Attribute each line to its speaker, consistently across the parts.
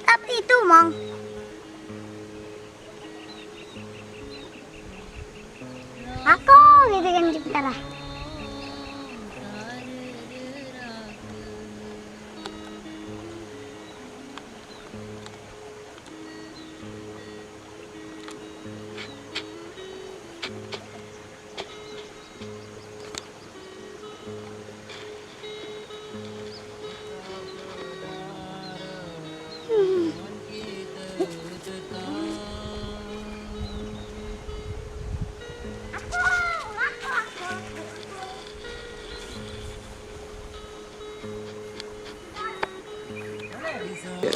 Speaker 1: Tapi itu, Mong. Aku gitu kan Ciptara.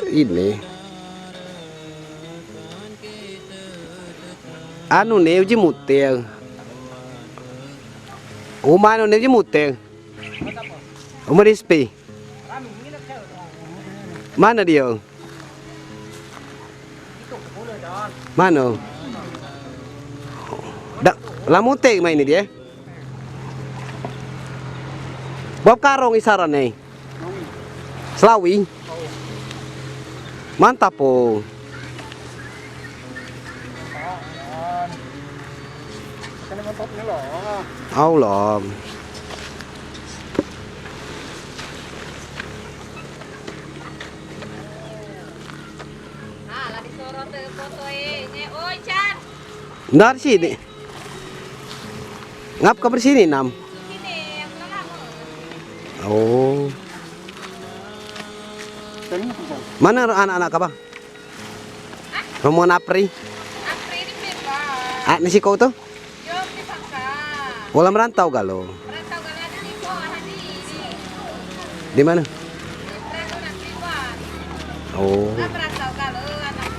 Speaker 2: Ini anu nih uji muter rumah anu nih uji muter umur ispi mana dia mana dak lah muter main ini dia Bob karong isaran nih Selawi mantap po. Allah.
Speaker 3: Lah disorot fotoe. Oi, Chan.
Speaker 2: Dari sini. Ngap ke bersini nam.
Speaker 3: Sini, yang belakang.
Speaker 2: Oh. Mana anak-anak apa? Rombongan Apri.
Speaker 3: Apri ini bebas.
Speaker 2: Nisi kau tuh?
Speaker 3: Jom dipaksa.
Speaker 2: Bola merantau galo.
Speaker 3: Merantau gak ada di bawah ini.
Speaker 2: Di mana?
Speaker 3: Merantau nanti buat.
Speaker 2: Oh.
Speaker 3: Nah, merantau kalau anak.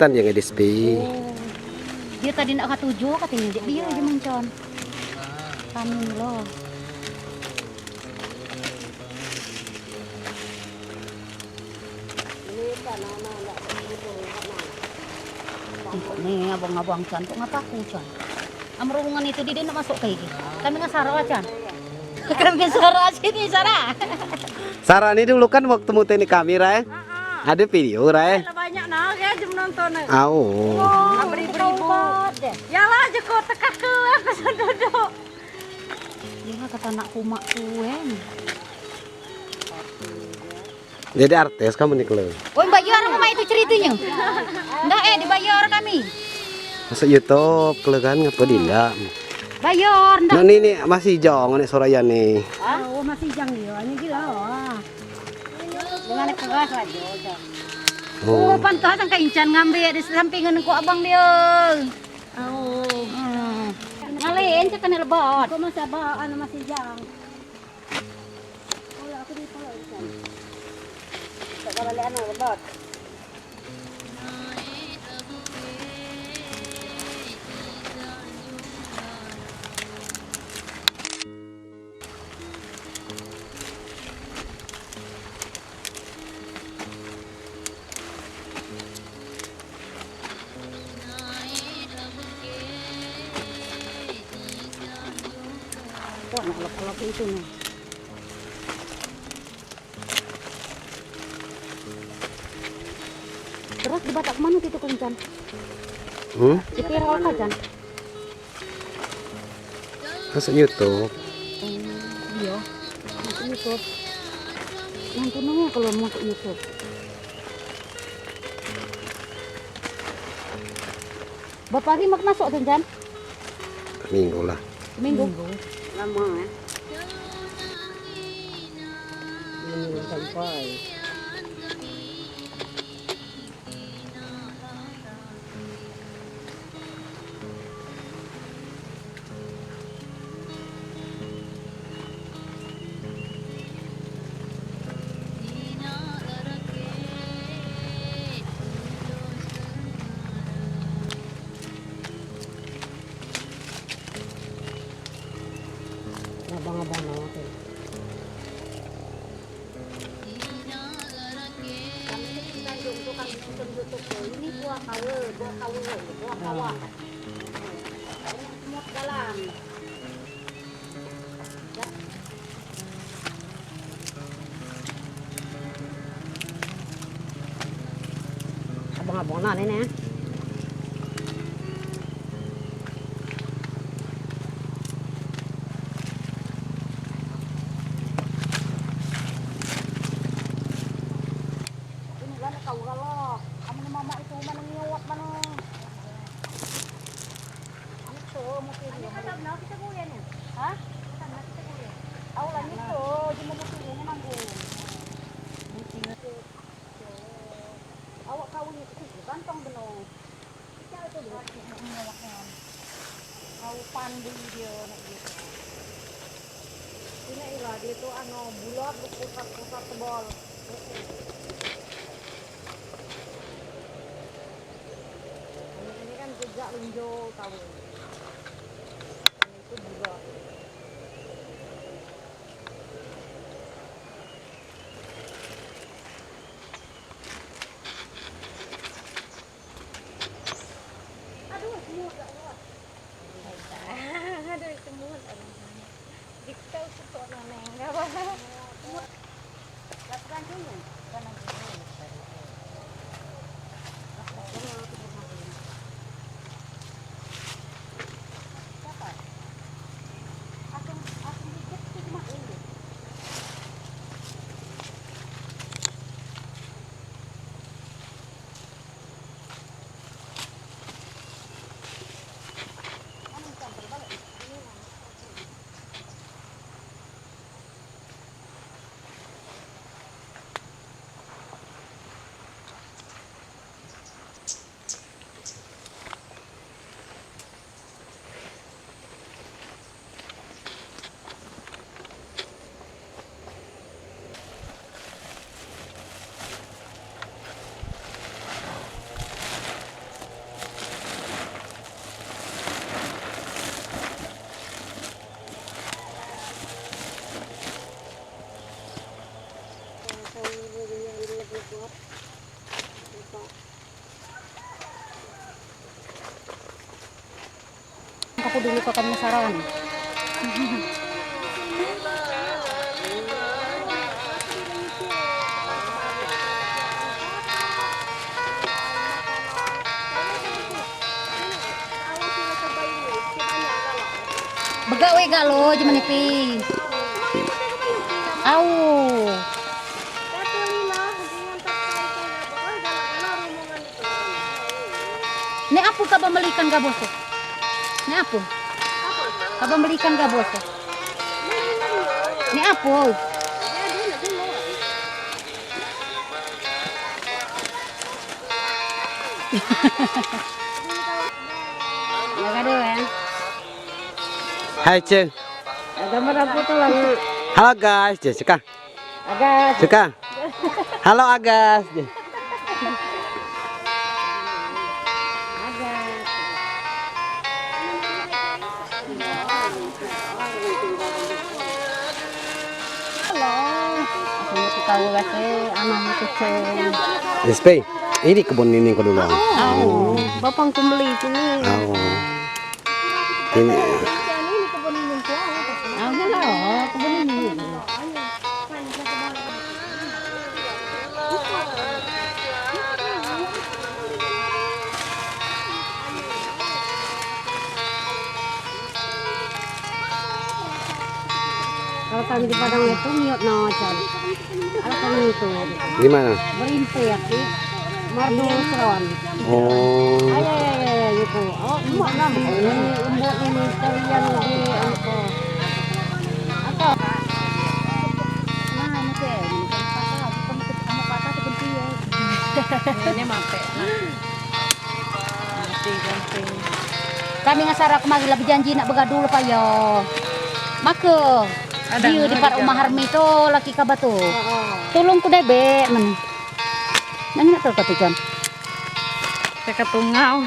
Speaker 2: Tan yang edispi.
Speaker 4: Dia tadi nak katuju katanya dia aja mencon. Kami loh. Nih abang-abang Chan, kok ngapaku Chan? Amrungan itu dia nak masuk kayak gini. Kami nggak sarah Chan. Kami sarah sini sarah.
Speaker 2: Sarah ini dulu kan waktu muter ini kamera ya. Ada video ya.
Speaker 3: Banyak nah, ya jam nonton.
Speaker 2: Oh.
Speaker 3: Beribu-ribu. Yalah aja kok tekak ke aku duduk.
Speaker 4: Ya kata anak kumak tuen.
Speaker 2: Jadi artis kamu nih kalau.
Speaker 4: Oh bayar sama itu ceritanya. Enggak dibayar kami.
Speaker 2: Masuk YouTube kalau kan ngapa tidak?
Speaker 4: Bayar enggak.
Speaker 2: Nah ini masih jong nih Soraya nih.
Speaker 4: Oh masih jang dia, hanya gila wah. Dengan keras aja. Oh, pantas ang kaincan ngambil di sampingan ko abang dia. Oh. Ngalain sa kanila ba? Ko masaba ano masih jang. Wala ako dito wala isan. Tagawali ano bot. Wah, nakalap-kalap itu nih. Terus di Batak mana itu kuncan? Dipira apa Jan?
Speaker 2: Masuk YouTube.
Speaker 4: Iya, masuk YouTube. Nanti nunggu kalau masuk YouTube. Bapak lagi mak masuk kan Jan?
Speaker 2: Minggu lah.
Speaker 4: Minggu.
Speaker 1: Lama ya.
Speaker 4: Minggu sampai. Abang-abang natin. Ini buah kawe, buah kawa. Semut dalam. ngon này nè. Awak kau ni gantong benar. Cakap tu dia kau pandi dia nak gitu. Ini ialah dia tu bulat berpusat-pusat tebal. Ini kan jejak linjo tahu. Ini tu bulat. Aku dulu ke Kamisaran. Begawe gak lo cuma nipis. Au. Ini apa kabar belikan gak bos? Ini apa? Kabar belikan gak bos? Ini apa? Ya kado ya.
Speaker 2: Hai Ceng.
Speaker 4: Gambar apa tuh lagi?
Speaker 2: Halo guys, Jessica.
Speaker 4: Agas.
Speaker 2: Jessica. Halo Agas. Tahu kasi anak kecil. SP, ini kebun ini kau dulu.
Speaker 4: Oh, bapang pembeli sini.
Speaker 2: Oh. Ini.
Speaker 4: Kebun ini kuah. Oh, kebun ini. Kalau kami di Padang itu miot nocan. Kalau kami itu
Speaker 2: Gimana?
Speaker 4: berimpit di Mardusron.
Speaker 2: Oh.
Speaker 4: Ayah gitu. Oh, emak nama ini embut ini sekalian di apa? Apa? Nah, ini teh, ini kan patah, bukan kamu patah tu benci ya. Ini mape. Ganting. Kami ngasara kemari lebih janji nak begaduh lepas yo. Maka dia di Pak Umar Harmi tu laki kabatu. Tolong ku debe men. Nang nak kata tujuan.
Speaker 3: Saya ketungau.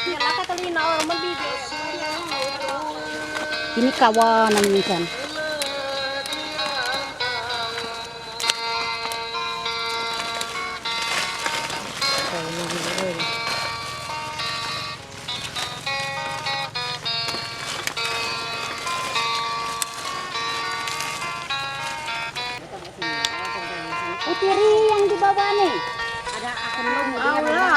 Speaker 4: Nyala kata lina orang membidi. Ini kawan namanya kan. Utiri yang di bawah nih. Ada
Speaker 3: เอาละ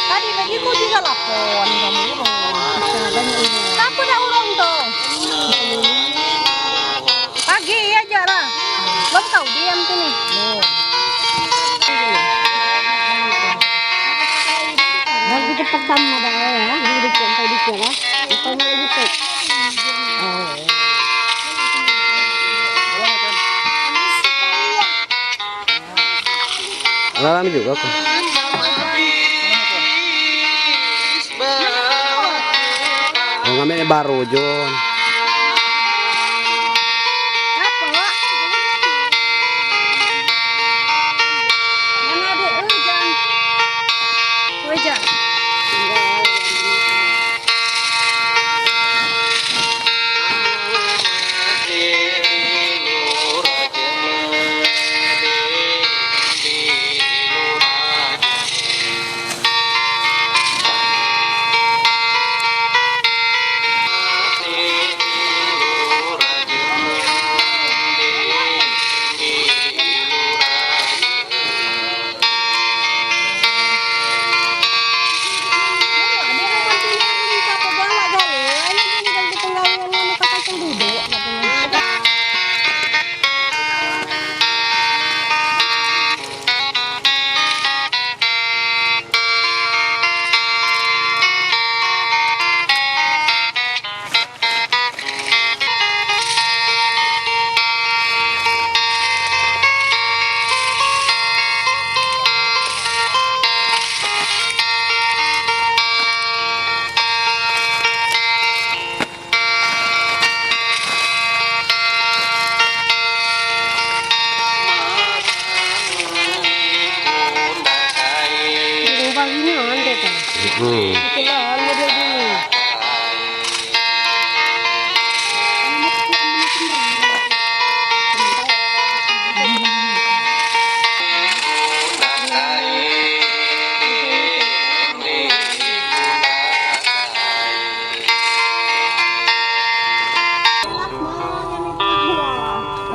Speaker 3: Tadi bagiku juga lapon kamu Aku dah urung tuh. Pagi aja lah. Belum tahu diam sini.
Speaker 4: Lagi cepat sama dah ya. Hidup sampai di sana. Itu mau hidup. Oh.
Speaker 2: Alami juga aku. Ngamen baru Jon.
Speaker 3: Mana ada hujan? Hujan.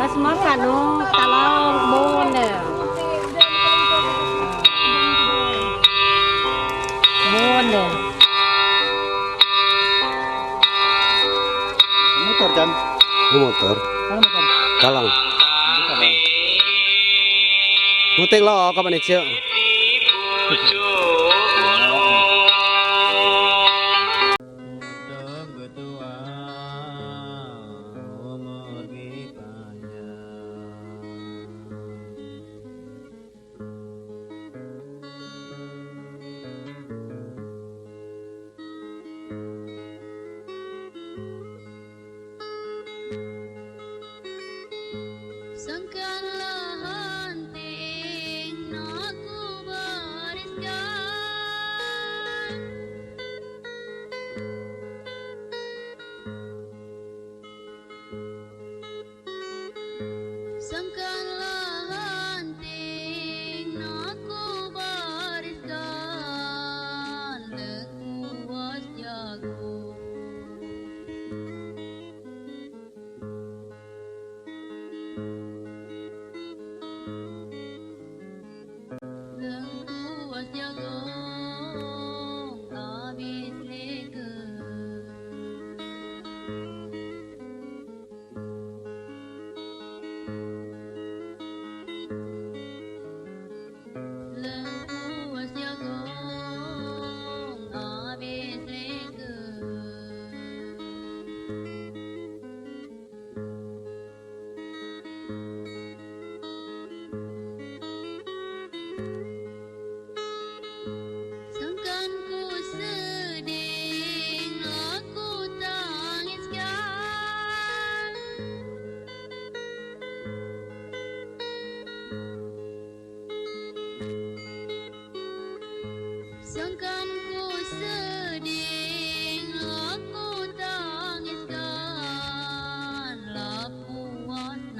Speaker 4: Mas makan kalau bon deh. Bon deh.
Speaker 5: Motor kan?
Speaker 2: Motor.
Speaker 5: Mana motor?
Speaker 2: Kalang. Mutik lo kapan nih cik?
Speaker 6: Sangkanlah hanting aku bariskan Sangkanlah hanting aku bariskan Lekuas jago Lekuas jago habis lega Lekuas jago habis lega Sangkan ku sedih, aku tangiskan Sangkan ku sedih, aku tangiskan Lah puas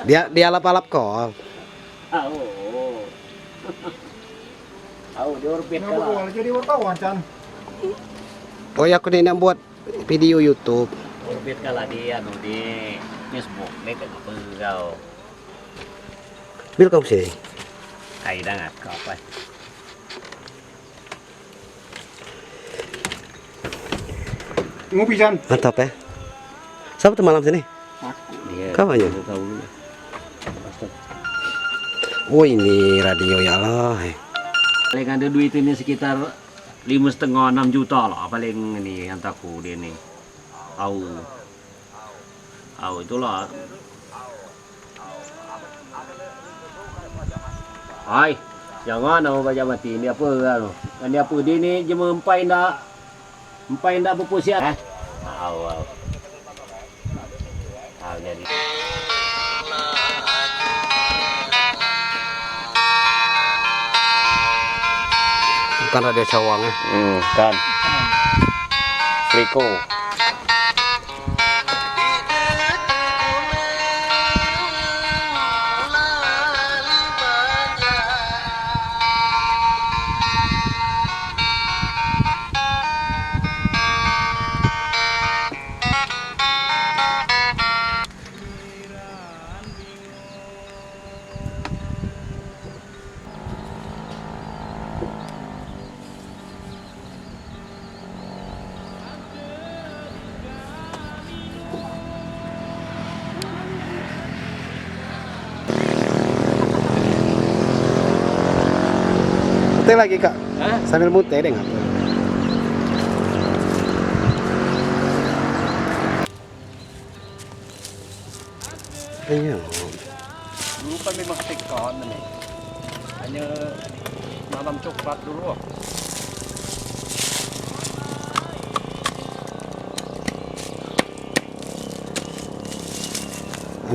Speaker 2: Dia lap-lap kok.
Speaker 5: Tahu dia orbit
Speaker 7: Kenapa kau jadi wartawan, Chan?
Speaker 2: Oh ya aku ini buat video YouTube.
Speaker 5: Orbit kalah dia di Facebook ni tak apa kau.
Speaker 2: Bil kamu sih.
Speaker 5: Kai dah ngat kau apa.
Speaker 7: Ngopi, Chan.
Speaker 2: Mantap ya. Siapa tuh malam sini?
Speaker 5: Dia.
Speaker 2: Kawannya?
Speaker 5: Tahu.
Speaker 2: Oh ini radio ya Allah.
Speaker 5: Paling ada duit ini sekitar 5,5-6 juta lah paling ini yang taku dia ni. Au itulah. Hai, jangan nak baca mati ni apa kan? Ni apa dia ni je mempai ndak berpusiat. Au. Jadi
Speaker 2: Bukan radio cawang ya.
Speaker 5: kan. Fliko.
Speaker 2: Mute lagi kak.
Speaker 5: Hah?
Speaker 2: Sambil mute deh nggak? Iya.
Speaker 5: Dulu kan memang tekan nih. Hanya malam coklat dulu.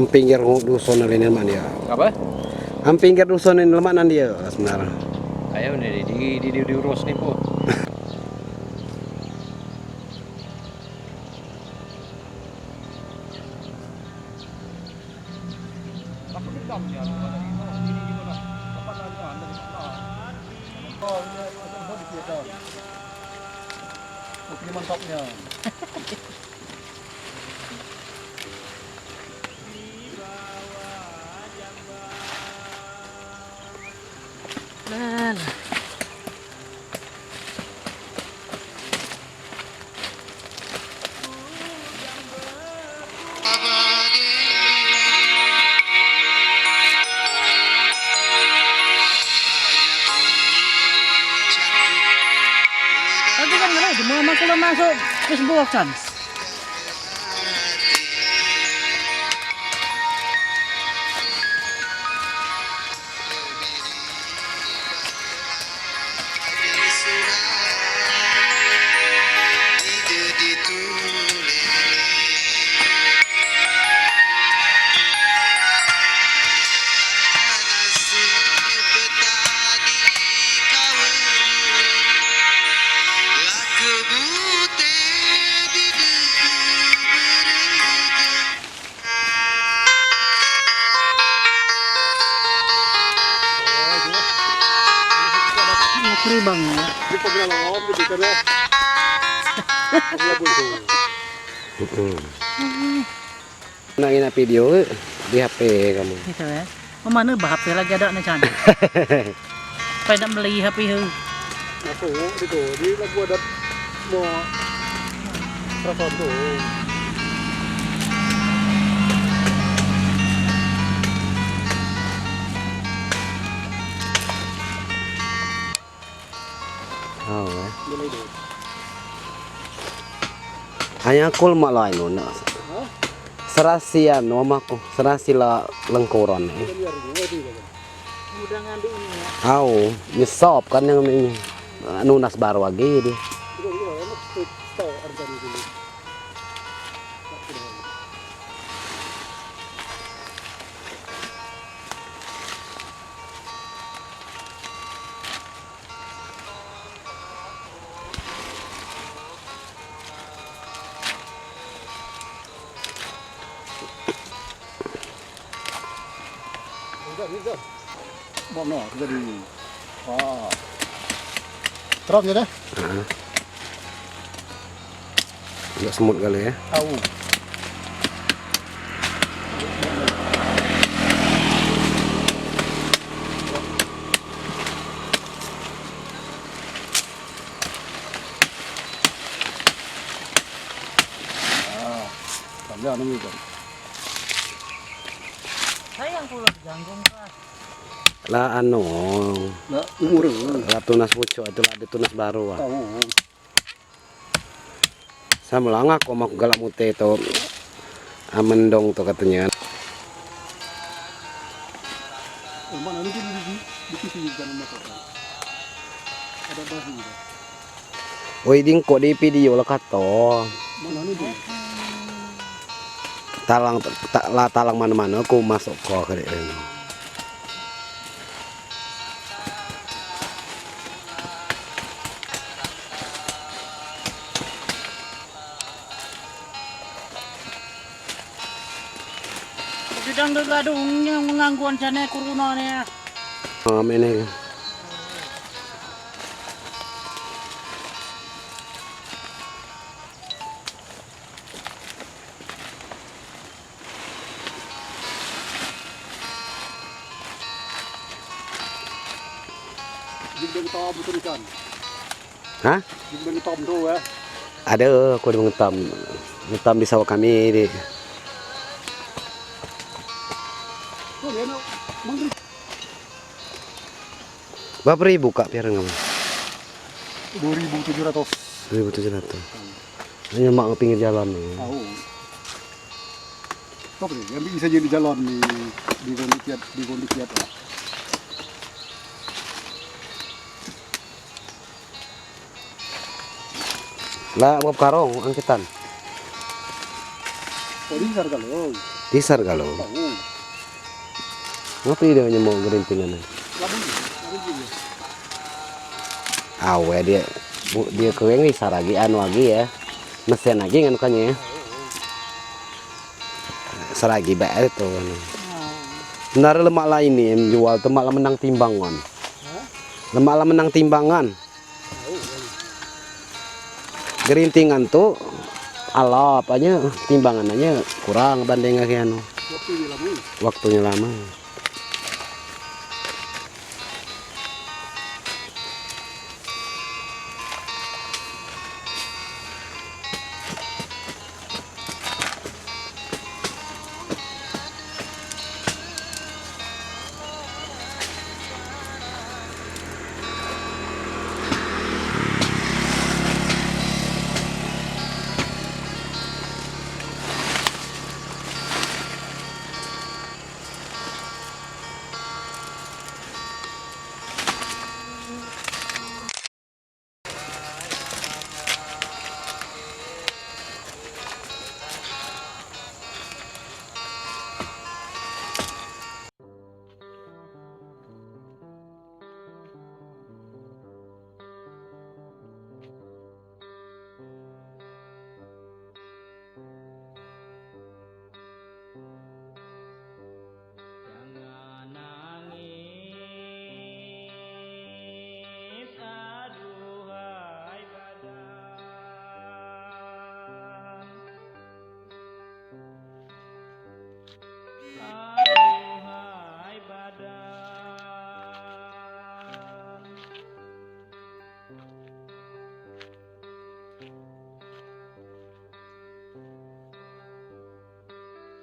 Speaker 2: Pinggir dusun ini mah dia.
Speaker 5: Apa?
Speaker 2: Pinggir dusun ini lemanan dia sebenarnya.
Speaker 5: Ayo nih diurus nih po.
Speaker 7: Oke, mantapnya.
Speaker 4: Tapi kan nggak ada, mau kalau masuk Facebook kan. Bang.
Speaker 7: Di paglalom, di ka na.
Speaker 2: Nangin video di HP kamu.
Speaker 4: Gitu ya. Mana HP lagi ada nih Chan. Phải nak beli HP hư.
Speaker 7: Aku di lagu adat mau telepon tuh.
Speaker 2: Oh, hanya kul mak lain nuna. Serasi anu mamaku, serasi la lengkoron.
Speaker 4: Udah ngambil ini ya.
Speaker 2: Au, nyesop kan yang ini. Nunas baru lagi dia.
Speaker 7: Bom no, jadi. Wah. Terus ya deh.
Speaker 2: Agak semut kali ya.
Speaker 7: Tahu. Ya, ini kan.
Speaker 3: Sayang pula janggung keras.
Speaker 2: Lah anu,
Speaker 7: Nah, umur
Speaker 2: lah tunas pucuk itu lah ada tunas baru.
Speaker 7: tahu.
Speaker 2: Saya melang aku mau galak mute itu amendong tuh katanya.
Speaker 7: Mana ini di sini kan masuk. Ada bahu juga.
Speaker 2: Woi ding kok di video lah kato.
Speaker 7: Mana ini tuh?
Speaker 2: Talang mana-mana aku masuk kok ke ini.
Speaker 3: Sedang degadung yang menggangguan sana corona ni.
Speaker 2: Ini
Speaker 7: Jibden tom betul kan?
Speaker 2: hah?
Speaker 7: Jibden tom tuh ya.
Speaker 2: Ada aku udah ngetam di sawah kami di.
Speaker 7: Tuh ya, mangri.
Speaker 2: Berapa ribu kak piaran kamu?
Speaker 7: 2.700.
Speaker 2: 1.700. Hanya mak pinggir jalan nih.
Speaker 7: Tahu. Apa nih? Yang bisa jadi jalan di Gondikiat ya.
Speaker 2: Lah mau karong angkitan.
Speaker 7: Oh, ini harga lo.
Speaker 2: Disar kalau.
Speaker 7: Tahu.
Speaker 2: Ngapa dia hanya mau gerintingan?
Speaker 7: Labu juga.
Speaker 2: Awe dia kering nih saragi anu lagi ya. Mesin lagi kan kayaknya. Saragi bae itu. Benar lemak lain nih yang jual tuh malah menang timbangan. Lemak lah menang timbangan. Gerintingan tuh alap aja timbangannya kurang banding kayak anu. Waktunya lama.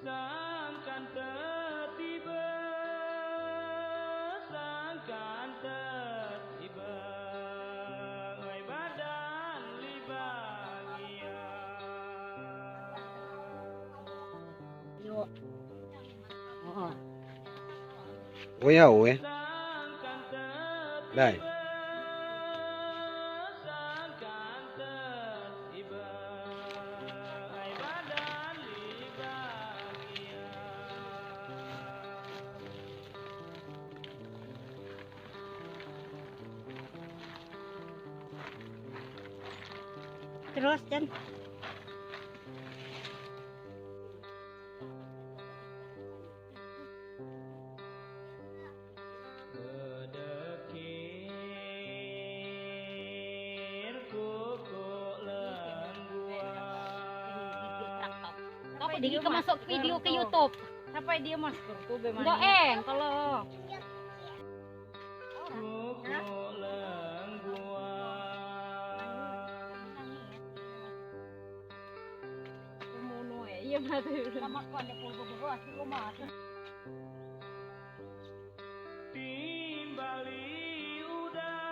Speaker 8: Sangkan tertiba, oi badan libagia.
Speaker 2: Oh ya, we. Dai.
Speaker 4: Terus dan Dia ke masuk video ke YouTube.
Speaker 3: Sampai dia masuk tuh
Speaker 4: Enggak
Speaker 3: bagaimana?
Speaker 4: kalau
Speaker 8: Pokok
Speaker 3: Mono ya, iya mati.
Speaker 4: sama kon dia pulgo beras di rumah.
Speaker 8: timbali udang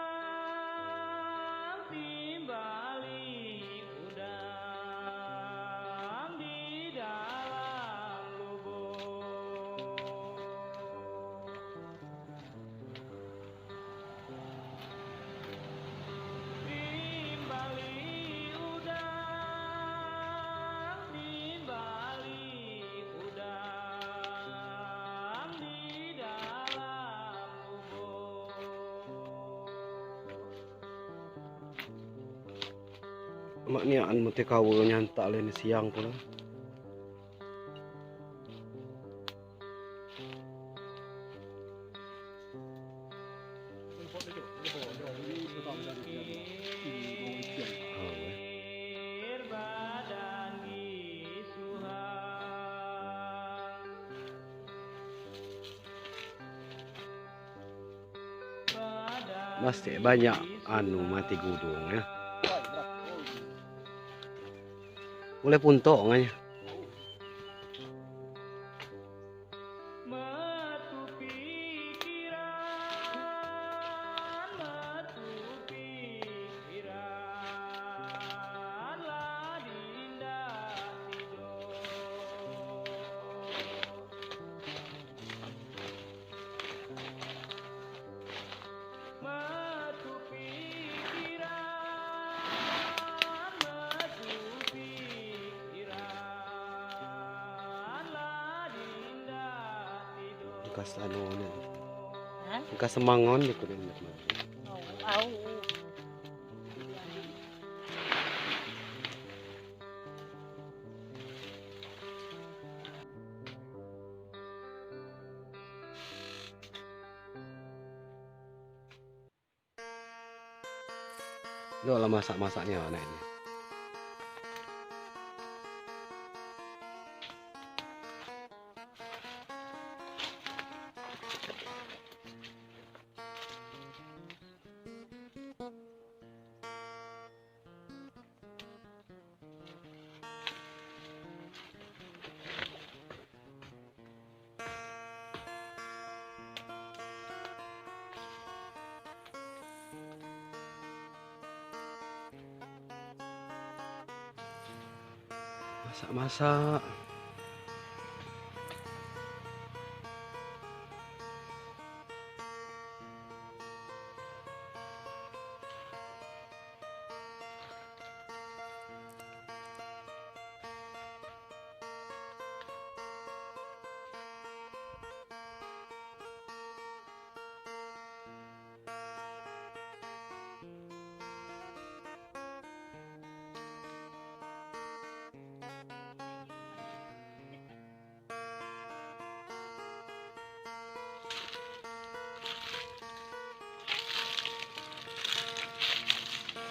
Speaker 8: di dalam lubuk. Timbali udang di dalam lubuk.
Speaker 2: Mak ni an mesti kawa nyantak lain siang pula.
Speaker 8: Air badan gisuhan.
Speaker 2: Masih banyak anu mati gudung ya. Boleh puntok nganya.
Speaker 8: Metu pikiran lah dinda tidur. Metu pikiran lah dinda tidur.
Speaker 2: Bekas anu nya.
Speaker 4: Hah?
Speaker 2: Bekas semangon di kudu.
Speaker 4: Au.
Speaker 2: Lo lah masak-masaknya anak ini. Masak-masak.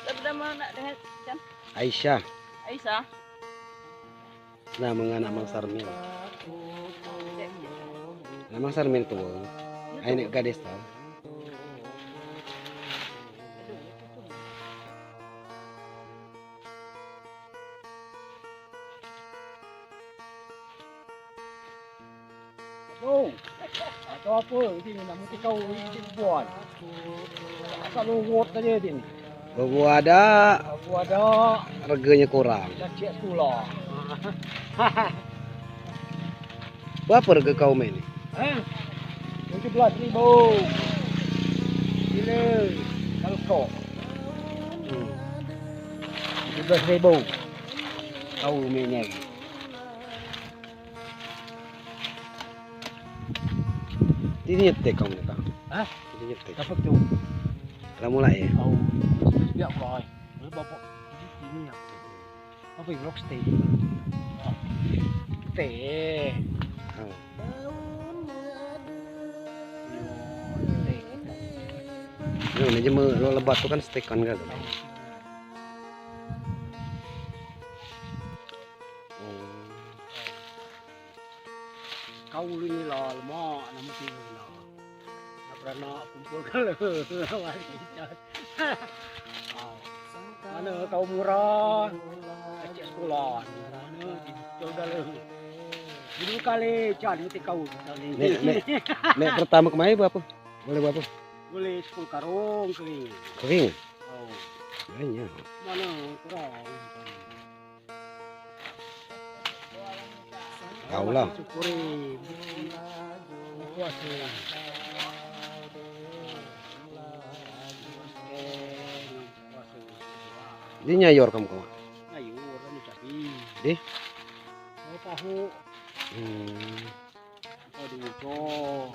Speaker 3: Bernama nak dengan Chan?
Speaker 2: Aisyah.
Speaker 3: Aisyah.
Speaker 2: Nah, menganak Mang Sarmil. Nah, Mang Sarmil tu. Anak gadis tau.
Speaker 5: Tu. Atau apa? Ini nak mesti kau buat. Asal luwut saja ini.
Speaker 2: Baru ada,
Speaker 5: Aku ada
Speaker 2: harganya kurang.
Speaker 5: dah cek sekolah.
Speaker 2: Berapa harga kau main ni?
Speaker 5: 17,000. Gila. Kalau kau 17,000. Kau mainnya.
Speaker 2: Ini nyetek kau ni kau.
Speaker 5: Hah?
Speaker 2: Ini nyetek.
Speaker 5: Dapat tu.
Speaker 2: Dah mulai ya?
Speaker 5: Kau biar boy. Bapak ini apa? Apa yang rock stay? Teh.
Speaker 2: Oh. Ni je lo lebat tu kan stekan kan. Oh.
Speaker 7: kau ini lah lemak nama sini lah. Nak pernah kumpulkan le wali icat. Mana kau murah? Kecil sekolah. Mana jauh dah le. Dulu kali cari ti kau.
Speaker 2: Nek pertama kemarin berapa? Boleh berapa?
Speaker 7: Boleh 10 karung kering.
Speaker 2: Kering.
Speaker 7: Oh,
Speaker 2: Banyak.
Speaker 7: mana kurang.
Speaker 2: Kau lah.
Speaker 7: Syukuri. Puasa.
Speaker 2: Dia nyayor kamu kau.
Speaker 7: Ayo, orang ni capi.
Speaker 2: Deh.
Speaker 7: Oh, tahu. Aduh, cok.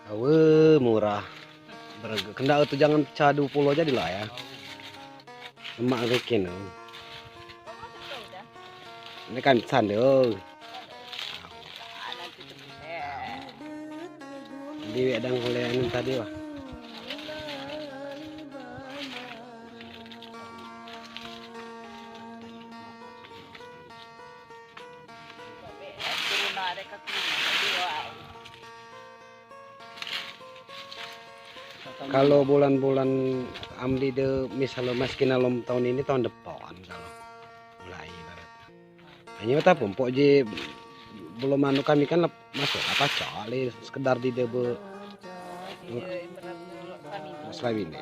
Speaker 2: Awe murah. Kendak itu jangan pecah 20 aja lah ya. Lemak bikin. Ini kan pesan deh. Di wedang oleh tadi wah. Kalau bulan-bulan amdi de misalnya maskin alom tahun ini tahun depan kalau mulai ibaratnya. Hanya tak pempok je belum anu kami kan masuk apa cali sekedar di debe selawine.